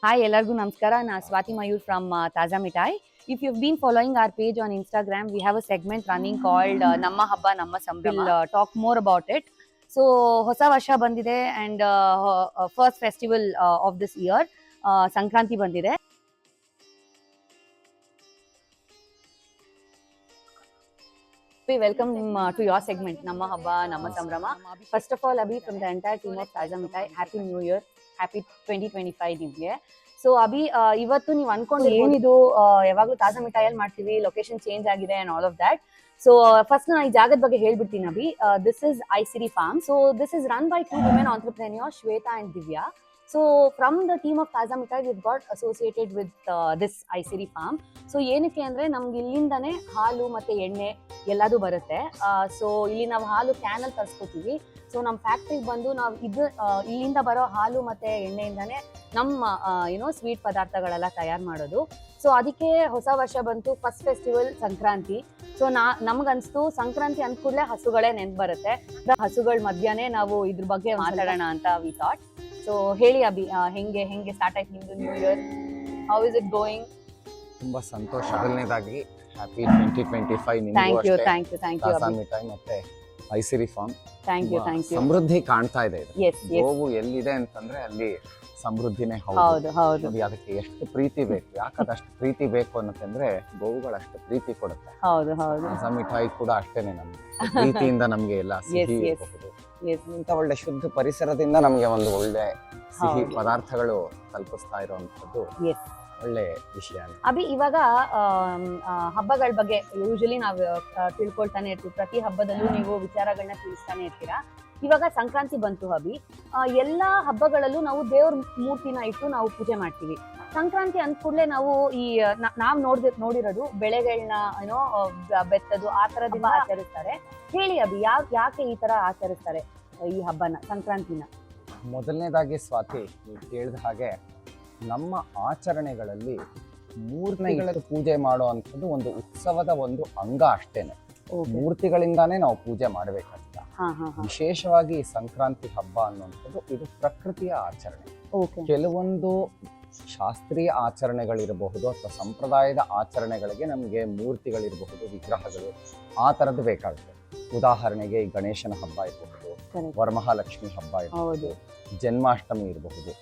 Hi, ಎಲ್ಲರಿಗೂ ನಮಸ್ಕಾರ. ನಾನು Swathi Mayur from Taza Mithai. If you've been following our page on Instagram, we have a segment running called Namma Habba Namma Sambrama. We'll talk more about it. So, ಹೊಸ ವರ್ಷ ಬಂದಿದೆ and first festival of this year, Sankranti ಬಂದಿದೆ. Welcome to your segment, Namma Habba Namma Sambrama. First of all, Abhi, from the entire team of Taza Mithai, Happy New Year, Happy 2025 ನಿಮಗೆ. So Abhi, ಇವತ್ತು ನೀವು ಅನ್ಕೊಂಡು ಏನಿದು ಯಾವಾಗಲೂ ತಾಜಾ ಮಿಠಾಯಲ್ಲಿ ಮಾಡ್ತೀವಿ, ಲೊಕೇಶನ್ ಚೇಂಜ್ ಆಗಿದೆ and all of that. So first ನಾನು ಈ ಜಾಗದ ಬಗ್ಗೆ ಹೇಳ್ಬಿಡ್ತೀನಿ Abhi. This is Isiri farm. So this is run by 2 women entrepreneurs, Shwetha and Divya. So from the team of Taza Mithai we've got associated with this Isiri farm. So ಏನಕ್ಕೆ ಅಂದ್ರೆ ನಮ್ಗೆ ಇಲ್ಲಿಂದಾನೇ ಹಾಲು ಮತ್ತೆ ಎಣ್ಣೆ ಎಲ್ಲದೂ ಬರುತ್ತೆ. ಸೊ ಇಲ್ಲಿ ನಾವು ಹಾಲು ಕ್ಯಾನಲ್ಲಿ ತರಿಸ್ಕೊತೀವಿ. ಸೊ ನಮ್ಮ ಫ್ಯಾಕ್ಟ್ರಿಗೆ ಬಂದು ನಾವು ಇಲ್ಲಿಂದ ಬರೋ ಹಾಲು ಮತ್ತೆ ಎಣ್ಣೆಯಿಂದಾನೇ ನಮ್ಮ ಸ್ವೀಟ್ ಪದಾರ್ಥಗಳೆಲ್ಲ ತಯಾರು ಮಾಡೋದು. ಸೊ ಅದಕ್ಕೆ ಹೊಸ ವರ್ಷ ಬಂತು, ಫಸ್ಟ್ ಫೆಸ್ಟಿವಲ್ ಸಂಕ್ರಾಂತಿ. ಸೊ ನಮ್ಗನ್ಸ್ತು ಸಂಕ್ರಾಂತಿ ಅಂದ ಕೂಡಲೇ ಹಸುಗಳೇ ನೆನ್ಪು ಬರುತ್ತೆ. ಹಸುಗಳ ಮಧ್ಯಾಹ್ನ ನಾವು ಇದ್ರ ಬಗ್ಗೆ ಮಾತಾಡೋಣ ಅಂತ ವಿ ಥಾಟ್. ಸೊ ಹೇಳಿ ಅಭಿ, ಹೆಂಗೆ ಸ್ಟಾರ್ಟ್ ಆಯ್ತು ನಿಮ್ದು new year? How is it going? ತುಂಬಾ ಸಂತೋಷ. ಮೊದಲನೇದಾಗಿ ಹ್ಯಾಪಿ 2025 ನಿಮಗೂ ಅಷ್ಟೇ. ಥ್ಯಾಂಕ್ ಯು ತಾಜಾ ಮಿಠಾಯಿ ಮತ್ತೆ ಐಸಿರಿ ಫಾರ್ಮ್ ಥ್ಯಾಂಕ್ ಯು ಸಮೃದ್ಧಿ ಕಾಣ್ತಾ ಇದೆ. Yes. ಗೋವು ಎಲ್ಲಿದೆ ಅಂತಂದ್ರೆ ಅಲ್ಲಿ ಸಮೃದ್ಧಿನೇ ಹೌದು. ನೋಡಿ, ಅದಕ್ಕೆ ಎಷ್ಟು ಪ್ರೀತಿ ಬೇಕು, ಯಾಕದಷ್ಟು ಪ್ರೀತಿ ಬೇಕು ಅನ್ನೋದಂದ್ರೆ ಗೋವುಗಳಷ್ಟು ಪ್ರೀತಿ ಕೊಡುತ್ತೆ. ಹೌದು. ತಾಜಾ ಮಿಠಾಯಿ ಕೂಡ ಅಷ್ಟೇನೆ, ನಮ್ಗೆ ಪ್ರೀತಿಯಿಂದ ನಮ್ಗೆ ಎಲ್ಲ ಸಿಹಿ ಇರಬಹುದು. ಇಂಥ ಒಳ್ಳೆ ಶುದ್ಧ ಪರಿಸರದಿಂದ ನಮ್ಗೆ ಒಂದು ಒಳ್ಳೆ ಸಿಹಿ ಪದಾರ್ಥಗಳು ತಲುಪಿಸ್ತಾ ಇರುವಂತದ್ದು ಒಳ್ಳೆ ವಿಷಯ. ಅಭಿ, ಇವಾಗ ಹಬ್ಬಗಳ ಬಗ್ಗೆ ಯೂಶಲಿ ನಾವು ತಿಳ್ಕೊಳ್ತಾನೆ ಇರ್ತೀವಿ. ಪ್ರತಿ ಹಬ್ಬದಲ್ಲೂ ನೀವು ವಿಚಾರಗಳನ್ನ ತಿಳಿಸ್ತಾನೆ ಇರ್ತೀರಾ. ಇವಾಗ ಸಂಕ್ರಾಂತಿ ಬಂತು ಅಭಿ. ಎಲ್ಲಾ ಹಬ್ಬಗಳಲ್ಲೂ ನಾವು ದೇವ್ರ ಮೂರ್ತಿನ ಇಟ್ಟು ನಾವು ಪೂಜೆ ಮಾಡ್ತೀವಿ. ಸಂಕ್ರಾಂತಿ ಅಂದ ಕೂಡಲೇ ನಾವು ನಾವ್ ನೋಡಿರೋದು ಬೆಳೆಗಳನ್ನ ಬೆತ್ತದು ಆ ತರದಿಂದ ಆಚರಿಸ್ತಾರೆ. ಹೇಳಿ ಅಭಿ, ಯಾಕೆ ಈ ತರ ಆಚರಿಸ್ತಾರೆ ಈ ಹಬ್ಬನ, ಸಂಕ್ರಾಂತಿನ? ಮೊದಲನೇದಾಗಿ ಸ್ವಾತಿ, ನೀವು ಕೇಳಿದ ಹಾಗೆ ನಮ್ಮ ಆಚರಣೆಗಳಲ್ಲಿ ಮೂರ್ತಿಗಳ ಪೂಜೆ ಮಾಡೋ ಅಂಥದ್ದು ಒಂದು ಉತ್ಸವದ ಒಂದು ಅಂಗ ಅಷ್ಟೇನೆ. ಮೂರ್ತಿಗಳಿಂದಾನೇ ನಾವು ಪೂಜೆ ಮಾಡಬೇಕಂತ. ವಿಶೇಷವಾಗಿ ಸಂಕ್ರಾಂತಿ ಹಬ್ಬ ಅನ್ನುವಂಥದ್ದು ಇದು ಪ್ರಕೃತಿಯ ಆಚರಣೆ. ಕೆಲವೊಂದು ಶಾಸ್ತ್ರೀಯ ಆಚರಣೆಗಳಿರಬಹುದು ಅಥವಾ ಸಂಪ್ರದಾಯದ ಆಚರಣೆಗಳಿಗೆ ನಮಗೆ ಮೂರ್ತಿಗಳಿರಬಹುದು, ವಿಗ್ರಹಗಳು ಆ ತರದ್ದು ಬೇಕಾಗುತ್ತೆ. ಉದಾಹರಣೆಗೆ ಈ ಗಣೇಶನ ಹಬ್ಬ ಇರಬಹುದು, ವರಮಹಾಲಕ್ಷ್ಮಿ ಹಬ್ಬ ಇರಬಹುದು, ಜನ್ಮಾಷ್ಟಮಿ ಇರಬಹುದು.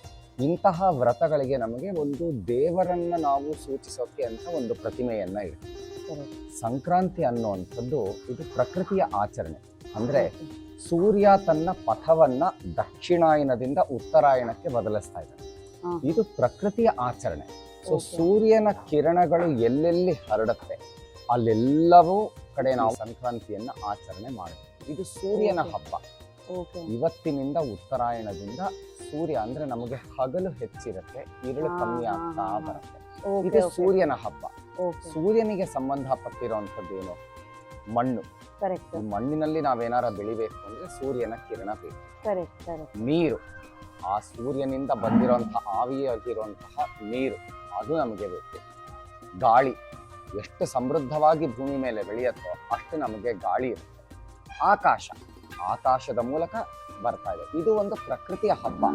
ಇಂತಹ ವ್ರತಗಳಿಗೆ ನಮಗೆ ಒಂದು ದೇವರನ್ನ ನಾವು ಸೂಚಿಸೋಕೆ ಅಂತ ಒಂದು ಪ್ರತಿಮೆಯನ್ನ ಇಡ್ತೀವಿ. ಸಂಕ್ರಾಂತಿ ಅನ್ನುವಂಥದ್ದು ಇದು ಪ್ರಕೃತಿಯ ಆಚರಣೆ. ಅಂದ್ರೆ ಸೂರ್ಯ ತನ್ನ ಪಥವನ್ನ ದಕ್ಷಿಣಾಯನದಿಂದ ಉತ್ತರಾಯಣಕ್ಕೆ ಬದಲಿಸ್ತಾ ಇದ್ದಾನೆ. ಇದು ಪ್ರಕೃತಿಯ ಆಚರಣೆ. ಸೊ ಸೂರ್ಯನ ಕಿರಣಗಳು ಎಲ್ಲೆಲ್ಲಿ ಹರಡುತ್ತೆ ಅಲ್ಲೆಲ್ಲವೂ ಕಡೆ ನಾವು ಸಂಕ್ರಾಂತಿಯನ್ನ ಆಚರಣೆ ಮಾಡ್ತೀವಿ. ಇದು ಸೂರ್ಯನ ಹಬ್ಬ. ಇವತ್ತಿನಿಂದ ಉತ್ತರಾಯಣದಿಂದ ಸೂರ್ಯ ಅಂದ್ರೆ ನಮಗೆ ಹಗಲು ಹೆಚ್ಚಿರುತ್ತೆ, ಇರುಳು ಕಮ್ಮಿ ಆಗ್ತಾ ಬರುತ್ತೆ. ಇದು ಸೂರ್ಯನ ಹಬ್ಬ. ಸೂರ್ಯನಿಗೆ ಸಂಬಂಧಪಟ್ಟಿರುವಂತದ್ದು ಏನು? ಮಣ್ಣು. ಮಣ್ಣಿನಲ್ಲಿ ನಾವೇನಾರ ಬೆಳಿಬೇಕು ಅಂದ್ರೆ ಸೂರ್ಯನ ಕಿರಣ ಬೇಕು. ನೀರು, ಆ ಸೂರ್ಯನಿಂದ ಬಂದಿರುವಂತಹ ಆವಿಯಾಗಿರುವಂತಹ ನೀರು, ಅದು ನಮಗೆ ಬೇಕು. ಗಾಳಿ, ಎಷ್ಟು ಸಮೃದ್ಧವಾಗಿ ಭೂಮಿ ಮೇಲೆ ಬೆಳೆಯುತ್ತೋ ಅಷ್ಟು ನಮಗೆ ಗಾಳಿ ಇರುತ್ತೆ. ಆಕಾಶದ ಮೂಲಕ ಬರ್ತಾ ಇದೆ. ಇದು ಒಂದು ಪ್ರಕೃತಿಯ ಹಬ್ಬ.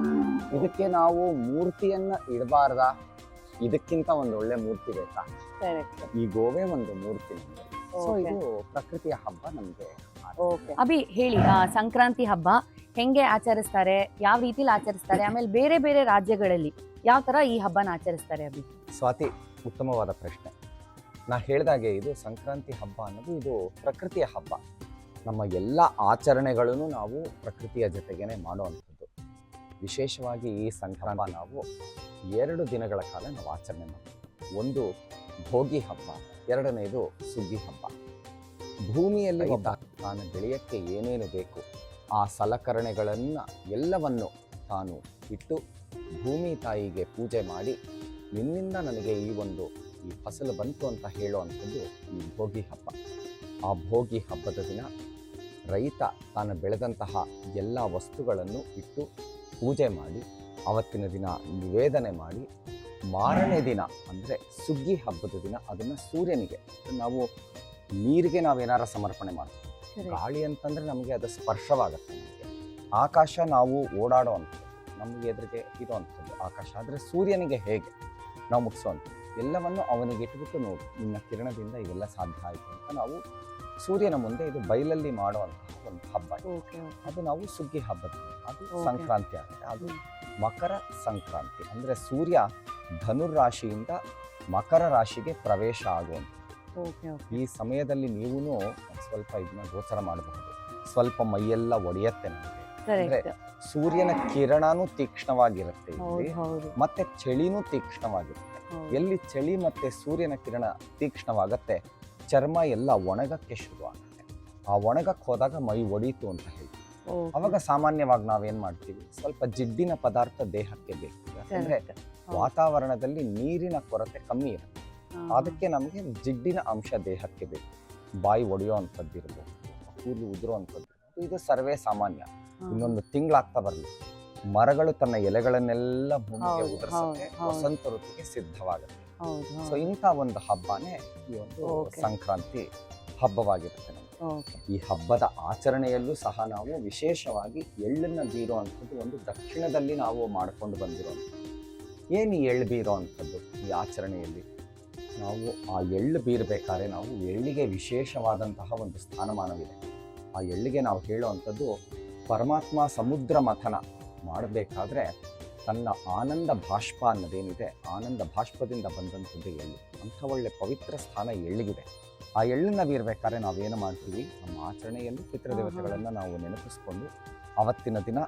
ಇದಕ್ಕೆ ನಾವು ಮೂರ್ತಿಯನ್ನ ಇಡಬಾರ್ದ? ಇದಕ್ಕಿಂತ ಒಂದು ಒಳ್ಳೆ ಮೂರ್ತಿ ಬೇಕಾ? ಈ ಗೋವೇ ಒಂದು ಮೂರ್ತಿ ನಮಗೆ. ಸೊ ಇದು ಪ್ರಕೃತಿಯ ಹಬ್ಬ ನಮ್ಗೆ. ಅಭಿ ಹೇಳಿ, ಸಂಕ್ರಾಂತಿ ಹಬ್ಬ ಹೆಂಗೆ ಆಚರಿಸ್ತಾರೆ, ಯಾವ ರೀತಿಲಿ ಆಚರಿಸ್ತಾರೆ, ಆಮೇಲೆ ಬೇರೆ ಬೇರೆ ರಾಜ್ಯಗಳಲ್ಲಿ ಯಾವ ತರ ಈ ಹಬ್ಬನ ಆಚರಿಸ್ತಾರೆ ಅಭಿ? ಸ್ವಾತಿ, ಉತ್ತಮವಾದ ಪ್ರಶ್ನೆ. ನಾ ಹೇಳಿದಾಗೆ ಇದು ಸಂಕ್ರಾಂತಿ ಹಬ್ಬ ಅನ್ನೋದು ಇದು ಪ್ರಕೃತಿಯ ಹಬ್ಬ. ನಮ್ಮ ಎಲ್ಲ ಆಚರಣೆಗಳನ್ನು ನಾವು ಪ್ರಕೃತಿಯ ಜೊತೆಗೇನೆ ಮಾಡುವಂಥದ್ದು. ವಿಶೇಷವಾಗಿ ಈ ಸಂಕ್ರಾಂತಿ ನಾವು 2 ದಿನಗಳ ಕಾಲ ನಾವು ಆಚರಣೆ ಮಾಡ್ತೀವಿ. ಒಂದು ಭೋಗಿ ಹಬ್ಬ, ಎರಡನೇದು ಸುಗ್ಗಿ ಹಬ್ಬ. ಭೂಮಿಯಲ್ಲಿ ತಾನು ಬೆಳೆಯಕ್ಕೆ ಏನೇನು ಬೇಕು ಆ ಸಲಕರಣೆಗಳನ್ನು ಎಲ್ಲವನ್ನು ತಾನು ಇಟ್ಟು ಭೂಮಿ ತಾಯಿಗೆ ಪೂಜೆ ಮಾಡಿ, ನಿನ್ನಿಂದ ನನಗೆ ಈ ಫಸಲು ಬಂತು ಅಂತ ಹೇಳುವಂಥದ್ದು ಈ ಭೋಗಿ ಹಬ್ಬ. ಆ ಭೋಗಿ ಹಬ್ಬದ ದಿನ ರೈತ ತಾನು ಬೆಳೆದಂತಹ ಎಲ್ಲ ವಸ್ತುಗಳನ್ನು ಇಟ್ಟು ಪೂಜೆ ಮಾಡಿ, ಅವತ್ತಿನ ದಿನ ನಿವೇದನೆ ಮಾಡಿ, ಮಾರನೇ ದಿನ ಅಂದರೆ ಸುಗ್ಗಿ ಹಬ್ಬದ ದಿನ ಅದನ್ನು ಸೂರ್ಯನಿಗೆ, ನಾವು ನೀರಿಗೆ ನಾವೇನಾರ ಸಮರ್ಪಣೆ ಮಾಡ್ತೀವಿ. ಗಾಳಿ ಅಂತಂದರೆ ನಮಗೆ ಅದು ಸ್ಪರ್ಶವಾಗುತ್ತೆ. ನಮಗೆ ಆಕಾಶ ನಾವು ಓಡಾಡುವಂಥದ್ದು, ನಮಗೆ ಎದುರಿಗೆ ಇರುವಂಥದ್ದು ಆಕಾಶ. ಆದರೆ ಸೂರ್ಯನಿಗೆ ಹೇಗೆ ನಾವು ಮುಗಿಸುವಂಥದ್ದು ಎಲ್ಲವನ್ನು ಅವನಿಗೆ ಇಟ್ಬಿಟ್ಟು ನೋಡು ನಿನ್ನ ಕಿರಣದಿಂದ ಇವೆಲ್ಲ ಸಾಧ್ಯ ಆಯಿತು ಅಂತ ನಾವು ಸೂರ್ಯನ ಮುಂದೆ ಇದು ಬಯಲಲ್ಲಿ ಮಾಡುವಂತಹ ಒಂದು ಹಬ್ಬ. ಅದು ನಾವು ಸುಗ್ಗಿ ಹಬ್ಬದ ಅದು ಸಂಕ್ರಾಂತಿ ಆಗುತ್ತೆ. ಅದು ಮಕರ ಸಂಕ್ರಾಂತಿ ಅಂದರೆ ಸೂರ್ಯ ಧನುರಾಶಿಯಿಂದ ಮಕರ ರಾಶಿಗೆ ಪ್ರವೇಶ ಆಗುವಂಥದ್ದು. ಈ ಸಮಯದಲ್ಲಿ ನೀವು ಸ್ವಲ್ಪ ಇದನ್ನ ಗೋಚರ ಮಾಡಬಹುದು. ಸ್ವಲ್ಪ ಮೈಯೆಲ್ಲ ಒಡೆಯತ್ತೆ ನಮಗೆ. ಅಂದ್ರೆ ಸೂರ್ಯನ ಕಿರಣನೂ ತೀಕ್ಷ್ಣವಾಗಿರುತ್ತೆ ಇಲ್ಲಿ, ಮತ್ತೆ ಚಳಿನೂ ತೀಕ್ಷ್ಣವಾಗಿರುತ್ತೆ. ಎಲ್ಲಿ ಚಳಿ ಮತ್ತೆ ಸೂರ್ಯನ ಕಿರಣ ತೀಕ್ಷ್ಣವಾಗತ್ತೆ, ಚರ್ಮ ಎಲ್ಲ ಒಣಗಕ್ಕೆ ಶುರು ಆಗುತ್ತೆ. ಆ ಒಣಗಕ್ಕೆ ಹೋದಾಗ ಮೈ ಒಡೀತು ಅಂತ ಹೇಳಿ ಅವಾಗ ಸಾಮಾನ್ಯವಾಗಿ ನಾವೇನ್ ಮಾಡ್ತೀವಿ, ಸ್ವಲ್ಪ ಜಿಡ್ಡಿನ ಪದಾರ್ಥ ದೇಹಕ್ಕೆ ಬೇಕು. ಯಾಕಂದ್ರೆ ವಾತಾವರಣದಲ್ಲಿ ನೀರಿನ ಕೊರತೆ ಕಮ್ಮಿ ಇರುತ್ತೆ. ಅದಕ್ಕೆ ನಮಗೆ ಜಿಡ್ಡಿನ ಅಂಶ ದೇಹಕ್ಕೆ ಬೇಕು. ಬಾಯಿ ಒಡೆಯೋ ಅಂಥದ್ದು ಇರ್ಬೋದು, ಕೂದಲು ಉದುರೋ ಅಂಥದ್ದು, ಇದು ಸರ್ವೇ ಸಾಮಾನ್ಯ. ಇನ್ನೊಂದು ತಿಂಗಳಾಗ್ತಾ ಬರಲಿ ಮರಗಳು ತನ್ನ ಎಲೆಗಳನ್ನೆಲ್ಲ ಭೂಮಿಗೆ ಉದುರಿಸುತ್ತೆ, ವಸಂತ ಋತುಗೆ ಸಿದ್ಧವಾಗುತ್ತೆ. ಸೊ ಇಂಥ ಒಂದು ಹಬ್ಬನೇ ಈ ಒಂದು ಸಂಕ್ರಾಂತಿ ಹಬ್ಬವಾಗಿರುತ್ತೆ ನಮಗೆ. ಈ ಹಬ್ಬದ ಆಚರಣೆಯಲ್ಲೂ ಸಹ ನಾವು ವಿಶೇಷವಾಗಿ ಎಳ್ಳನ್ನ ಬೀರುವಂಥದ್ದು ಒಂದು ದಕ್ಷಿಣದಲ್ಲಿ ನಾವು ಮಾಡ್ಕೊಂಡು ಬಂದಿರುವಂಥದ್ದು. ಏನು ಈ ಎಳ್ಳು ಬೀರೋ ಅಂಥದ್ದು ಈ ಆಚರಣೆಯಲ್ಲಿ, ನಾವು ಆ ಎಳ್ಳು ಬೀರಬೇಕಾದ್ರೆ ನಾವು ಎಳ್ಳಿಗೆ ವಿಶೇಷವಾದಂತಹ ಒಂದು ಸ್ಥಾನಮಾನವಿದೆ. ಆ ಎಳ್ಳಿಗೆ ನಾವು ಹೇಳುವಂಥದ್ದು, ಪರಮಾತ್ಮ ಸಮುದ್ರ ಮಥನ ಮಾಡಬೇಕಾದ್ರೆ ತನ್ನ ಆನಂದ ಬಾಷ್ಪ ಅನ್ನೋದೇನಿದೆ, ಆನಂದ ಬಾಷ್ಪದಿಂದ ಬಂದಂಥದ್ದು ಎಳ್ಳು. ಅಂಥ ಒಳ್ಳೆ ಪವಿತ್ರ ಸ್ಥಾನ ಎಳ್ಳಿಗಿದೆ. ಆ ಎಳ್ಳನ್ನು ಬೀರಬೇಕಾದ್ರೆ ನಾವೇನು ಮಾಡ್ತೀವಿ, ನಮ್ಮ ಆಚರಣೆಯಲ್ಲಿ ಪಿತೃದೇವತೆಗಳನ್ನು ನಾವು ನೆನಪಿಸ್ಕೊಂಡು ಅವತ್ತಿನ ದಿನ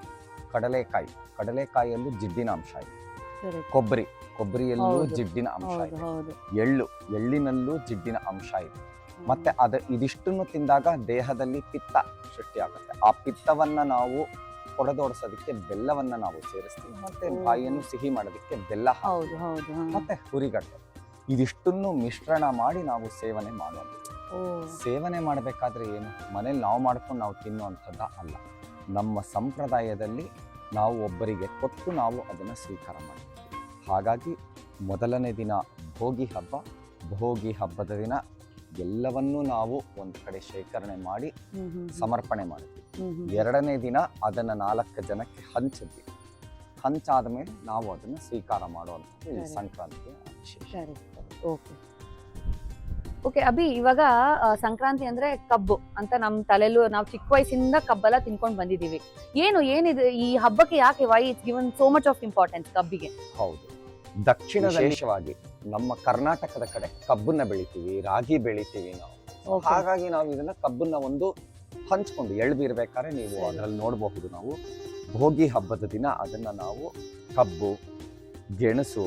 ಕಡಲೆಕಾಯಿಯಲ್ಲೂ ಜಿಡ್ಡಿನ ಅಂಶ ಇದೆ, ಕೊಬ್ಬರಿಯಲ್ಲೂ ಜಿಡ್ಡಿನ ಅಂಶ ಇದೆ, ಎಳ್ಳಿನಲ್ಲೂ ಜಿಡ್ಡಿನ ಅಂಶ ಇದೆ. ಮತ್ತೆ ಇದಿಷ್ಟನ್ನು ತಿಂದಾಗ ದೇಹದಲ್ಲಿ ಪಿತ್ತ ಸೃಷ್ಟಿಯಾಗುತ್ತೆ. ಆ ಪಿತ್ತವನ್ನ ನಾವು ಹೊಡೆದೋಡಿಸೋದಕ್ಕೆ ಬೆಲ್ಲವನ್ನ ನಾವು ಸೇರಿಸ್ತೀವಿ. ಮತ್ತೆ ಬಾಯಿಯನ್ನು ಸಿಹಿ ಮಾಡೋದಕ್ಕೆ ಬೆಲ್ಲ ಮತ್ತೆ ಹುರಿಗಡ್ಡೆ, ಇದಿಷ್ಟನ್ನು ಮಿಶ್ರಣ ಮಾಡಿ ನಾವು ಸೇವನೆ ಮಾಡೋದು. ಸೇವನೆ ಮಾಡಬೇಕಾದ್ರೆ ಏನು, ಮನೇಲಿ ನಾವು ಮಾಡ್ಕೊಂಡು ನಾವು ತಿನ್ನುವಂಥದ್ದು ಅಲ್ಲ. ನಮ್ಮ ಸಂಪ್ರದಾಯದಲ್ಲಿ ನಾವು ಒಬ್ಬರಿಗೆ ಕೊಟ್ಟು ನಾವು ಅದನ್ನು ಸ್ವೀಕಾರ ಮಾಡ್ತೀವಿ. ಹಾಗಾಗಿ ಮೊದಲನೇ ದಿನ ಭೋಗಿ ಹಬ್ಬದ ದಿನ ಎಲ್ಲವನ್ನೂ ನಾವು ಒಂದು ಕಡೆ ಶೇಖರಣೆ ಮಾಡಿ ಸಮರ್ಪಣೆ ಮಾಡ್ತೀವಿ. ಎರಡನೇ ದಿನ ಅದನ್ನು 4 ಜನಕ್ಕೆ ಹಂಚಿದ್ವಿ. ಹಂಚಾದ ಮೇಲೆ ನಾವು ಅದನ್ನು ಸ್ವೀಕಾರ ಮಾಡುವಂಥದ್ದು ಸಂಕ್ರಾಂತಿಯ ವಿಶೇಷ. ಓಕೆ ಅಭಿ, ಇವಾಗ ಸಂಕ್ರಾಂತಿ ಅಂದ್ರೆ ಕಬ್ಬು ಅಂತ ನಮ್ ತಲೆಲೂ ನಾವು ಚಿಕ್ಕ ವಯಸ್ಸಿಂದ ಕಬ್ಬೆಲ್ಲ ತಿನ್ಕೊಂಡು ಬಂದಿದೀವಿ. ಏನಿದೆ ಈ ಹಬ್ಬಕ್ಕೆ, ಯಾಕೆ why it's given so much of importance ಕಬ್ಬಿಗೆ? ಹೌದು, ದಕ್ಷಿಣ ವಿಶೇಷವಾಗಿ ನಮ್ಮ ಕರ್ನಾಟಕದ ಕಡೆ ಕಬ್ಬನ್ನ ಬೆಳಿತೀವಿ, ರಾಗಿ ಬೆಳಿತೀವಿ ನಾವು. ಹಾಗಾಗಿ ನಾವು ಇದನ್ನ ಕಬ್ಬನ್ನ ಒಂದು ಹಂಚ್ಕೊಂಡು ಎಳ್ಳು ಬೀರ್ಬೇಕಾದ್ರೆ ನೀವು ಅದರಲ್ಲಿ ನೋಡಬಹುದು. ನಾವು ಭೋಗಿ ಹಬ್ಬದ ದಿನ ಅದನ್ನ ನಾವು ಕಬ್ಬು, ಗೆಣಸು,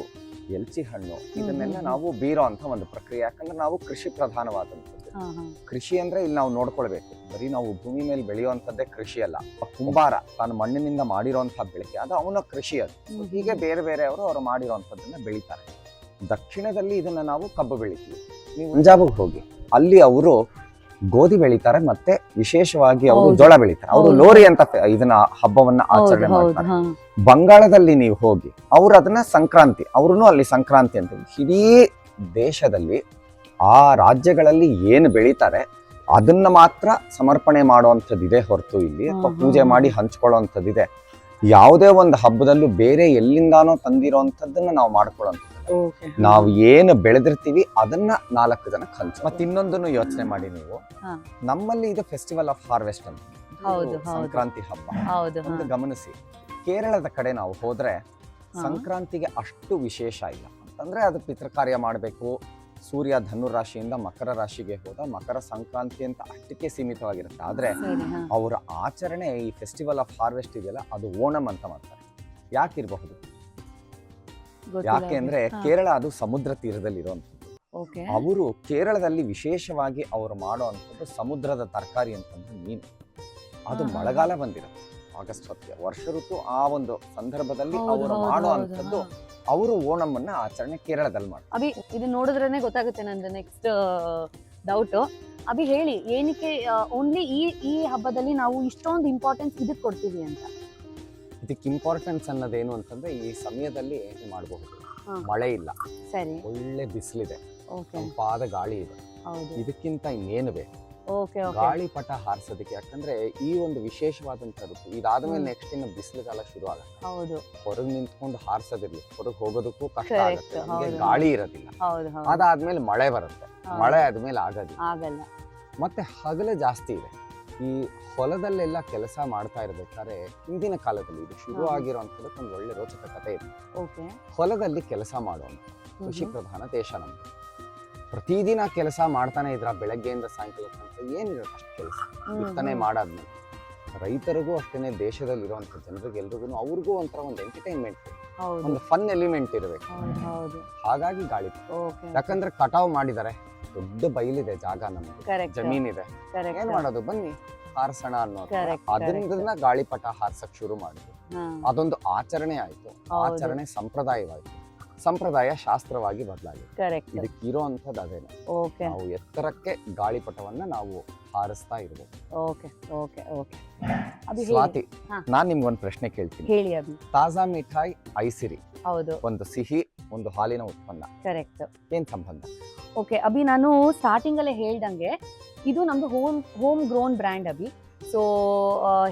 ಎಲ್ಚಿ ಹಣ್ಣು ಇದನ್ನೆಲ್ಲ ನಾವು ಬೀರೋ ಅಂತ ಒಂದು ಪ್ರಕ್ರಿಯೆ. ಯಾಕಂದ್ರೆ ನಾವು ಕೃಷಿ ಪ್ರಧಾನವಾದಂಥದ್ದು. ಕೃಷಿ ಅಂದ್ರೆ ಇಲ್ಲಿ ನಾವು ನೋಡ್ಕೊಳ್ಬೇಕು, ಬರೀ ನಾವು ಭೂಮಿ ಮೇಲೆ ಬೆಳೆಯುವಂಥದ್ದೇ ಕೃಷಿ ಅಲ್ಲ. ಕುಂಬಾರ ತಾನು ಮಣ್ಣಿನಿಂದ ಮಾಡಿರೋಂಥ ಬೆಳಕೆ ಅದು ಅವನ ಕೃಷಿ. ಅದು ಹೀಗೆ ಬೇರೆ ಅವರು ಮಾಡಿರೋಂಥದ್ದನ್ನ ಬೆಳಿತಾರೆ. ದಕ್ಷಿಣದಲ್ಲಿ ಇದನ್ನ ನಾವು ಕಬ್ಬು ಬೆಳಿತೀವಿ. ನೀವು ಪಂಜಾಬ್ಗೆ ಹೋಗಿ, ಅಲ್ಲಿ ಅವರು ಗೋಧಿ ಬೆಳಿತಾರೆ, ಮತ್ತೆ ವಿಶೇಷವಾಗಿ ಅವರು ಜೋಳ ಬೆಳಿತಾರೆ. ಅವರು ಲೋರಿ ಅಂತ ಇದನ್ನ ಹಬ್ಬವನ್ನ ಆಚರಣೆ ಮಾಡ್ತಾರೆ. ಬಂಗಾಳದಲ್ಲಿ ನೀವು ಹೋಗಿ ಅವ್ರು ಅದನ್ನ ಸಂಕ್ರಾಂತಿ, ಅವ್ರು ಅಲ್ಲಿ ಸಂಕ್ರಾಂತಿ ಅಂತ. ಇಡೀ ದೇಶದಲ್ಲಿ ಆ ರಾಜ್ಯಗಳಲ್ಲಿ ಏನು ಬೆಳಿತಾರೆ ಅದನ್ನ ಮಾತ್ರ ಸಮರ್ಪಣೆ ಮಾಡುವಂಥದ್ದಿದೆ ಹೊರತು ಇಲ್ಲಿ ಪೂಜೆ ಮಾಡಿ ಹಂಚ್ಕೊಳ್ಳುವಂಥದ್ದಿದೆ. ಯಾವುದೇ ಒಂದು ಹಬ್ಬದಲ್ಲೂ ಬೇರೆ ಎಲ್ಲಿಂದಾನೋ ತಂದಿರೋಂಥದ್ದನ್ನ ನಾವು ಮಾಡ್ಕೊಳ್ಳೋಂಥದ್ದು. ನಾವು ಏನು ಬೆಳೆದಿರ್ತೀವಿ ಅದನ್ನ 4 ಜನಕ್ಕೆ ಹಂಚ. ಮತ್ತೆ ಇನ್ನೊಂದನ್ನು ಯೋಚನೆ ಮಾಡಿ ನೀವು, ನಮ್ಮಲ್ಲಿ ಇದು ಫೆಸ್ಟಿವಲ್ ಆಫ್ ಹಾರ್ವೆಸ್ಟ್ ಅಂತ ಸಂಕ್ರಾಂತಿ ಹಬ್ಬ ಒಂದು ಗಮನಿಸಿ. ಕೇರಳದ ಕಡೆ ನಾವು ಹೋದ್ರೆ ಸಂಕ್ರಾಂತಿಗೆ ಅಷ್ಟು ವಿಶೇಷ ಇಲ್ಲ. ಅಂತಂದ್ರೆ ಅದು ಪಿತೃ ಕಾರ್ಯ ಮಾಡಬೇಕು. ಸೂರ್ಯ ಧನುರಾಶಿಯಿಂದ ಮಕರ ರಾಶಿಗೆ ಹೋದ ಮಕರ ಸಂಕ್ರಾಂತಿ ಅಂತ ಅಷ್ಟಕ್ಕೆ ಸೀಮಿತವಾಗಿರುತ್ತೆ. ಆದ್ರೆ ಅವರ ಆಚರಣೆ ಈ ಫೆಸ್ಟಿವಲ್ ಆಫ್ ಹಾರ್ವೆಸ್ಟ್ ಇದೆಯಲ್ಲ, ಅದು ಓಣಂ ಅಂತ ಮಾಡ್ತಾರೆ. ಯಾಕಿರಬಹುದು? ಯಾಕೆ ಅಂದ್ರೆ ಕೇರಳ ಅದು ಸಮುದ್ರ ತೀರದಲ್ಲಿ ಇರುವಂಥದ್ದು. ಅವರು ಕೇರಳದಲ್ಲಿ ವಿಶೇಷವಾಗಿ ಅವರು ಮಾಡುವಂಥದ್ದು ಸಮುದ್ರದ ತರಕಾರಿ ಅಂತಂದ್ರೆ ಮೀನು. ಅದು ಮಳೆಗಾಲ ಬಂದಿರುತ್ತೆ, ಆಗಸ್ಟ್ ಹೊತ್ತಿಗೆ, ವರ್ಷ ಋತು. ಆ ಒಂದು ಸಂದರ್ಭದಲ್ಲಿ ಅವರು ಮಾಡುವಂಥದ್ದು, ಅವರು ಓಣಂನ್ನ ಆಚರಣೆ ಕೇರಳದಲ್ಲಿ ಮಾಡ್ತಾರೆ. ಅಭಿ, ಇದು ನೋಡಿದ್ರೇನೆ ಗೊತ್ತಾಗುತ್ತೆ ನಂದು ನೆಕ್ಸ್ಟ್ ಡೌಟ್. ಅಭಿ ಹೇಳಿ, ಏನಕ್ಕೆ ಓನ್ಲಿ ಈ ಹಬ್ಬದಲ್ಲಿ ನಾವು ಇಷ್ಟೊಂದು ಇಂಪಾರ್ಟೆನ್ಸ್ ಇದಕ್ಕೆ ಕೊಡ್ತೀವಿ ಅಂತ? ಇದಕ್ಕೆ ಇಂಪಾರ್ಟೆನ್ಸ್ ಅನ್ನೋದೇನು ಅಂತಂದ್ರೆ, ಈ ಸಮಯದಲ್ಲಿ ಮಾಡಬಹುದು. ಮಳೆ ಇಲ್ಲ, ಸರಿ, ಒಳ್ಳೆ ಬಿಸಿಲಿದೆ, ತಂಪಾದ ಗಾಳಿ ಇದೆ. ಇದಕ್ಕಿಂತ ಇನ್ನೇನು ಬೇಕು? ಓಕೆ ಓಕೆ ಗಾಳಿಪಟ ಹಾರಿಸೋದಕ್ಕೆ. ಯಾಕಂದ್ರೆ ಈ ಒಂದು ವಿಶೇಷವಾದಂತ ಋತು ಇದಾದ್ಮೇಲೆ ನೆಕ್ಸ್ಟ್ ಇನ್ನು ಬಿಸಿಲುಗಾಲ ಶುರು ಆಗುತ್ತೆ. ಹೌದು ಹೊರಗೆ ನಿಂತ್ಕೊಂಡು ಹಾರಿಸೋದಿರ್ಲಿ, ಹೊರಗೆ ಹೋಗೋದಕ್ಕೂ ಕಷ್ಟ Correct, ಆಗುತ್ತೆ, ನಮ್ಗೆ ಹೌದು. ಗಾಳಿ ಇರೋದಿಲ್ಲ. ಹೌದು ಹೌದು ಅದಾದ್ಮೇಲೆ ಮಳೆ ಬರುತ್ತೆ, ಹೌದು. ಮಳೆ ಆದ್ಮೇಲೆ ಆಗೋದಿಲ್ಲ. ಆಗಲ್ಲ. ಮತ್ತೆ ಹಗಲೇ ಜಾಸ್ತಿ ಇದೆ. ಈ ಹೊಲದಲ್ಲೆಲ್ಲ ಕೆಲಸ ಮಾಡ್ತಾ ಇರ್ಬೇಕಾದ್ರೆ ಹಿಂದಿನ ಕಾಲದಲ್ಲಿ ಇದು ಶುರು ಆಗಿರುವಂತದಕ್ಕೆ ಒಂದು ಒಳ್ಳೆ ರೋಚಕ ಕಥೆ ಇದೆ. ಓಕೆ ಹೊಲದಲ್ಲಿ ಕೆಲಸ ಮಾಡುವಂತ ಕೃಷಿ ಪ್ರಧಾನ ದೇಶ ನಮ್ದು. ಪ್ರತಿದಿನ ಕೆಲಸ ಮಾಡ್ತಾನೆ ಇದ್ರ ಬೆಳಗ್ಗೆಯಿಂದ ಸಾಯಂಕಾಲ ತನಕ ಏನಿರುತ್ತೆ ಅಷ್ಟು ಕೆಲಸ ಬಿತ್ತನೆ ಮಾಡಾದ್ಮೇಲೆ. ರೈತರಿಗೂ ಅಷ್ಟೇನೆ, ದೇಶದಲ್ಲಿರುವಂತ ಜನರಿಗೆ ಎಲ್ರಿಗೂ ಅವ್ರಿಗೂ ಒಂಥರ ಒಂದು ಎಂಟರ್ಟೈನ್ಮೆಂಟ್, ಹೌದು ಒಂದು ಫನ್ ಎಲಿಮೆಂಟ್ ಇರಬೇಕು. ಹೌದು ಹೌದು ಹಾಗಾಗಿ ಗಾಳಿ. ಓಕೆ ಯಾಕಂದ್ರೆ ಕಟಾವ್ ಮಾಡಿದ್ದಾರೆ, ದೊಡ್ಡ ಬಯಲಿದೆ ಜಾಗ, ನಮ್ಗೆ ಕರೆಕ್ಟ್ ಜಮೀನಿದೆ, ಕರೆಕ್ಟ್ ಏನ್ ಮಾಡೋದು ಬನ್ನಿ ಹಾರಿಸೋಣ ಅನ್ನೋದು. Correct, ಅದರಿಂದ ಗಾಳಿಪಟ ಹಾರ್ಸಕ್ ಶುರು ಮಾಡಿದ್ರು. ಹಾ ಅದೊಂದು ಆಚರಣೆ ಆಯ್ತು, ಹೌದು. ಆಚರಣೆ ಸಂಪ್ರದಾಯವಾಯ್ತು, ಸಂಪ್ರದಾಯ ಶಾಸ್ತ್ರವಾಗಿ ಬದಲಾಗಿದೆ. ಕರೆಕ್ಟ್ ಇದಕ್ಕಿರೋಂಥದ್ದು ಅದೇನೆ, ಓಕೆ ನಾವು ಎತ್ತರಕ್ಕೆ ಗಾಳಿಪಟವನ್ನ ನಾವು ಹಾರಿಸ್ತಾ ಇರ್ಬೇಕು. ಓಕೆ ಓಕೆ ಓಕೆ ಅಭಿ ಹೇಳಿ. ಸ್ವಾತಿ, ಹಾ. ನಾನ್ ನಿಮ್ಗೊಂದು ಪ್ರಶ್ನೆ ಕೇಳ್ತೀನಿ. ಹೇಳಿ ಅಭಿ. ತಾಜಾ ಮಿಠಾಯಿ, ಐಸಿರಿ, ಹೌದು ಒಂದು ಸಿಹಿ, ಒಂದು ಹಾಲಿನ ಉತ್ಪನ್ನ, ಕರೆಕ್ಟ್. ಏನ್ ಸಂಬಂಧ? ಓಕೆ ಅಭಿ, ನಾನು ಸ್ಟಾರ್ಟಿಂಗ್ ಅಲ್ಲೇ ಹೇಳ್ದಂಗೆ ಇದು ನಮ್ದು home grown brand Abhi. So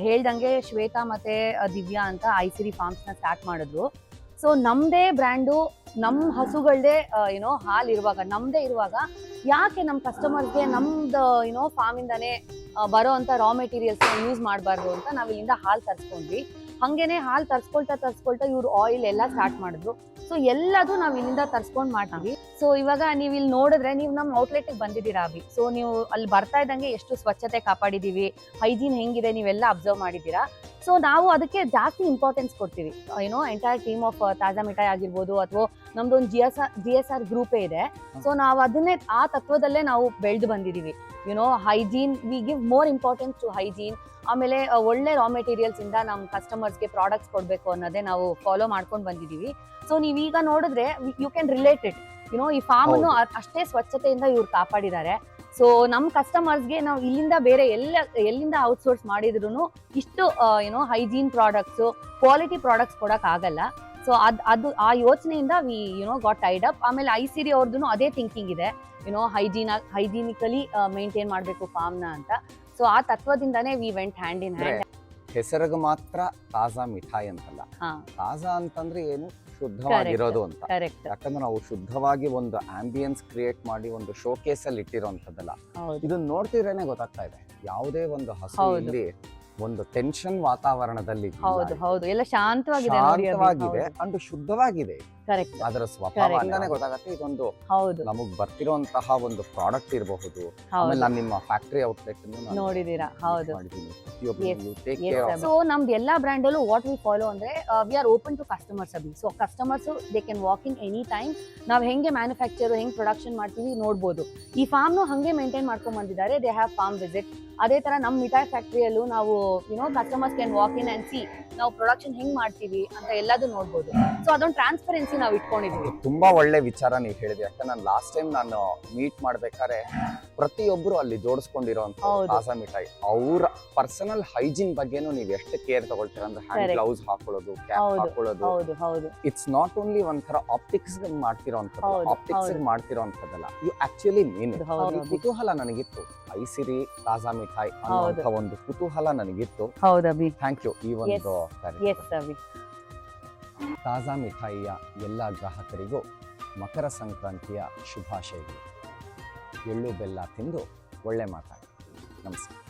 ಹೇಳ್ದಂಗೆ ಶ್ವೇತಾ ಮತ್ತೆ ದಿವ್ಯಾ ಅಂತ ಐಸಿರಿ ಫಾರ್ಮ್ಸ್ ನ ಸ್ಟಾರ್ಟ್ ಮಾಡಿದ್ರು. ಸೊ ನಮ್ದೇ ಬ್ರ್ಯಾಂಡು, ನಮ್ಮ ಹಸುಗಳದೇ ಏನೋ ಹಾಲು ಇರುವಾಗ, ನಮ್ದೇ ಇರುವಾಗ ಯಾಕೆ ನಮ್ಮ ಕಸ್ಟಮರ್ಸ್ಗೆ ನಮ್ದು ಏನೋ ಫಾರ್ಮ್ ಇಂದಾನೆ ಬರೋ ಅಂತ ರಾ ಮೆಟೀರಿಯಲ್ಸ್ ಯೂಸ್ ಮಾಡಬಾರ್ದು ಅಂತ ನಾವ್ ಇಲ್ಲಿಂದ ಹಾಲು ತರಿಸ್ಕೊಂಡ್ವಿ. ಹಂಗೇನೆ ಹಾಲು ತರ್ಸ್ಕೊಳ್ತಾ ಇವ್ರು ಆಯಿಲ್ ಎಲ್ಲ ಸ್ಟಾರ್ಟ್ ಮಾಡಿದ್ರು. ಸೊ ಎಲ್ಲದು ನಾವ್ ಇಲ್ಲಿಂದ ತರ್ಸ್ಕೊಂಡ್ ಮಾಡ್ತೀವಿ. ಸೊ ಇವಾಗ ನೀವ್ ಇಲ್ಲಿ ನೋಡಿದ್ರೆ, ನೀವು ನಮ್ಮ ಔಟ್ಲೆಟ್ ಬಂದಿದ್ದೀರಾ ಅಭಿ. ಸೊ ನೀವು ಅಲ್ಲಿ ಬರ್ತಾ ಇದ್ದಂಗೆ ಎಷ್ಟು ಸ್ವಚ್ಛತೆ ಕಾಪಾಡಿದೀವಿ, ಹೈಜೀನ್ ಹೆಂಗಿದೆ ನೀವೆಲ್ಲ ಅಬ್ಸರ್ವ್ ಮಾಡಿದ್ದೀರಾ. ಸೊ ನಾವು ಅದಕ್ಕೆ ಜಾಸ್ತಿ ಇಂಪಾರ್ಟೆನ್ಸ್ ಕೊಡ್ತೀವಿ. ಏನೋ ಎಂಟೈರ್ ಟೀಮ್ ಆಫ್ ತಾಜಾ ಮಿಠಾಯಿ ಆಗಿರ್ಬೋದು, ಅಥವಾ ನಮ್ದೊಂದು GSR ಗ್ರೂಪೇ ಇದೆ. ಸೊ ನಾವು ಅದನ್ನೇ ಆ ತತ್ವದಲ್ಲೇ ನಾವು ಬೆಳೆದು ಬಂದಿದೀವಿ. You know hygiene, we give more importance to hygiene. ಆಮೇಲೆ ಒಳ್ಳೆ ರಾ ಮೆಟೀರಿಯಲ್ಸ್ ಇಂದ ನಮ್ಮ ಕಸ್ಟಮರ್ಸ್ಗೆ ಪ್ರಾಡಕ್ಟ್ಸ್ ಕೊಡಬೇಕು ಅನ್ನೋದೇ ನಾವು ಫಾಲೋ ಮಾಡ್ಕೊಂಡು ಬಂದಿದ್ದೀವಿ. ಸೊ ನೀವೀಗ ನೋಡಿದ್ರೆ you can relate it. You know ಈ ಫಾರ್ಮ್ ಅನ್ನು ಅಷ್ಟೇ ಸ್ವಚ್ಛತೆಯಿಂದ ಇವ್ರು ಕಾಪಾಡಿದ್ದಾರೆ. ಸೊ ನಮ್ಮ ಕಸ್ಟಮರ್ಸ್ಗೆ ನಾವು ಇಲ್ಲಿಂದ ಬೇರೆ ಎಲ್ಲಿಂದ ಔಟ್ಸೋರ್ಸ್ ಮಾಡಿದ್ರು ಇಷ್ಟು ಏನೋ ಹೈಜೀನ್ ಪ್ರಾಡಕ್ಟ್ಸ್, ಕ್ವಾಲಿಟಿ ಪ್ರಾಡಕ್ಟ್ಸ್ ಕೊಡಕ್ ಆಗಲ್ಲ. ಸೊ ಅದು ಆ ಯೋಚನೆಯಿಂದ ವಿ ಗಾಟ್ ಟೈಡ್ ಅಪ್. ಆಮೇಲೆ ಐಸಿರಿ ಅವ್ರದ್ದು ಅದೇ ಥಿಂಕಿಂಗ್ ಇದೆ, ಹೈಜೀನಿಕಲಿ ಮೇಂಟೈನ್ ಮಾಡಬೇಕು ಫಾರ್ಮ್ನ ಅಂತ. ಸೊ ಆ ತತ್ವದಿಂದಾನೇ we went hand in hand. ಹೆಸರಿಗೆ ಮಾತ್ರ ತಾಜಾ ಮಿಠಾಯಿ ಅಂತಲ್ಲ, ಹಾ ತಾಜಾ ಅಂತಂದ್ರೆ ಏನು, ಶುದ್ಧವಾಗಿರೋದು ಅಂತ. ಕರೆಕ್ಟ್. ಯಾಕಂದ್ರೆ ನಾವು ಶುದ್ಧವಾಗಿ ಒಂದು ಆಂಬಿಯನ್ಸ್ ಕ್ರಿಯೇಟ್ ಮಾಡಿ ಒಂದು ಶೋಕೇಸ್ ಅಲ್ಲಿ ಇಟ್ಟಿರೋಂಥದ್ದಲ್ಲ. ಇದನ್ನ ನೋಡ್ತಿದ್ರೇನೆ ಗೊತ್ತಾಗ್ತಾ ಇದೆ, ಯಾವುದೇ ಒಂದು ಹಸು ಹೌದು. ಇಲ್ಲಿ ಒಂದು ಟೆನ್ಷನ್ ವಾತಾವರಣದಲ್ಲಿ ಇಲ್ಲ. ಹೌದು ಹೌದು, ಎಲ್ಲ ಶಾಂತವಾಗಿದೆ ನೋಡಿ ಅಭಿ. ಶಾಂತವಾಗಿದೆ ಅಂಡ್ ಶುದ್ಧವಾಗಿದೆ. ಕರೆಕ್ಟ್. ಅದರ ಸ್ವಭಾವದಿಂದಾನೇ ಗೊತ್ತಾಗತ್ತೆ ಇದೊಂದು ಹೌದು ನಮಗ್ ಬರ್ತಿರೋಂತಹ ಒಂದು ಪ್ರಾಡಕ್ಟ್ ಇರಬಹುದು. ಆಮೇಲೆ ಹೌದು, ನಾನು ನಿಮ್ಮ ಫ್ಯಾಕ್ಟರಿ ಔಟ್ಲೆಟ್ ನೋಡಿದೀರಾ. ಹೌದು. ಮಾಡಿದ್ದೀನಿ. ಸೊ ನಮ್ದು ಎಲ್ಲಾ ಬ್ರ್ಯಾಂಡ್ ಅಲ್ಲೂ ವಾಟ್ ವಿ ಫಾಲೋ ಅಂದ್ರೆ we are open to customers Abhi. So customers they can walk in any time. ನಾವ್ ಹೆಂಗೆ ಮ್ಯಾನುಫ್ಯಾಕ್ಚರ್, ಹೆಂಗ್ ಪ್ರೊಡಕ್ಷನ್ ಮಾಡ್ತೀವಿ ನೋಡ್ಬೋದು. ಈ ಫಾರ್ಮ್ ನು ಹಂಗೆ ಮೇಂಟೈನ್ ಮಾಡ್ಕೊಂಡ್ ಬಂದಿದ್ದಾರೆ. They have farm visit. ಅದೇ ತರ ನಮ್ಮ ಮಿಠಾಯಿ ಫ್ಯಾಕ್ಟರಿಯಲ್ಲೂ ನಾವು customers can walk in and see ನಾವು ಪ್ರೊಡಕ್ಷನ್ ಹೆಂಗ್ ಮಾಡ್ತೀವಿ ಅಂತ ಎಲ್ಲದೂ ನೋಡ್ಬೋದು. ಸೊ ಅದೊಂದು ಟ್ರಾನ್ಸ್ಪರೆನ್ಸಿ ನಾವು ಇಟ್ಕೊಂಡಿದೀವಿ. ತುಂಬಾ ಒಳ್ಳೆ ವಿಚಾರ ನೀವು ಹೇಳಿದ್ರಿ. ಯಾಕಂದ್ರೆ ನಾನು ಲಾಸ್ಟ್ ಟೈಮ್ ನಾನು ಮೀಟ್ ಮಾಡ್ಬೇಕಾದ್ರೆ ಪ್ರತಿಯೊಬ್ರು ಅಲ್ಲಿ ಜೋಡಿಸ್ಕೊಂಡಿರೋಂತ ಹೌದು. ತಾಜಾ ಮಿಠಾಯಿ ಅವ್ರ ಪರ್ಸನಲ್ ಹೈಜೀನ್ ಬಗ್ಗೆನೂ ನೀವು ಎಷ್ಟು ಕೇರ್ ತಗೊಳ್ತೀರಾ ಅಂದ್ರೆ ಹ್ಯಾಂಡ್ Correct. ಗ್ಲೌಸ್ ಹಾಕೊಳ್ಳೋದು, ಕ್ಯಾಪ್ ಹೌದು. ಹಾಕೊಳ್ಳೋದು. ಹೌದು ಹೌದು ಇಟ್ಸ್ ನಾಟ್ ಓನ್ಲಿ ಒಂಥರ ಆಪ್ಟಿಕ್ಸ್ ಮಾಡ್ತಿರೋಂಥದ್ದು, ಹೌದು, ಆಪ್ಟಿಕ್ಸ್ ಹೌದು. ಮಾಡ್ತಿರೋಂಥದ್ದಲ್ಲ, ಯು ಆಕ್ಚುಲಿ ಮೀನ್. ಹೌದು. ಈ ಕುತೂಹಲ ನನಗಿತ್ತು, ಐಸಿರಿ ತಾಜಾ ಮಿಠಾಯಿ ಅನ್ನುವಂಥ ಒಂದು ಕುತೂಹಲ ನನಗಿತ್ತು. ಹೌದು ಅಭಿ. ಥ್ಯಾಂಕ್ ಯು ಈ ಒಂದು ಎಸ್ ಅಭಿ. ತಾಜಾ ಮಿಠಾಯಿಯ ಎಲ್ಲ ಗ್ರಾಹಕರಿಗೂ ಮಕರ ಸಂಕ್ರಾಂತಿಯ ಶುಭಾಶಯಗಳು. ಎಳ್ಳು ಬೆಲ್ಲ ತಿಂದು ಒಳ್ಳೆ ಮಾತಾಡಿ. ನಮಸ್ಕಾರ.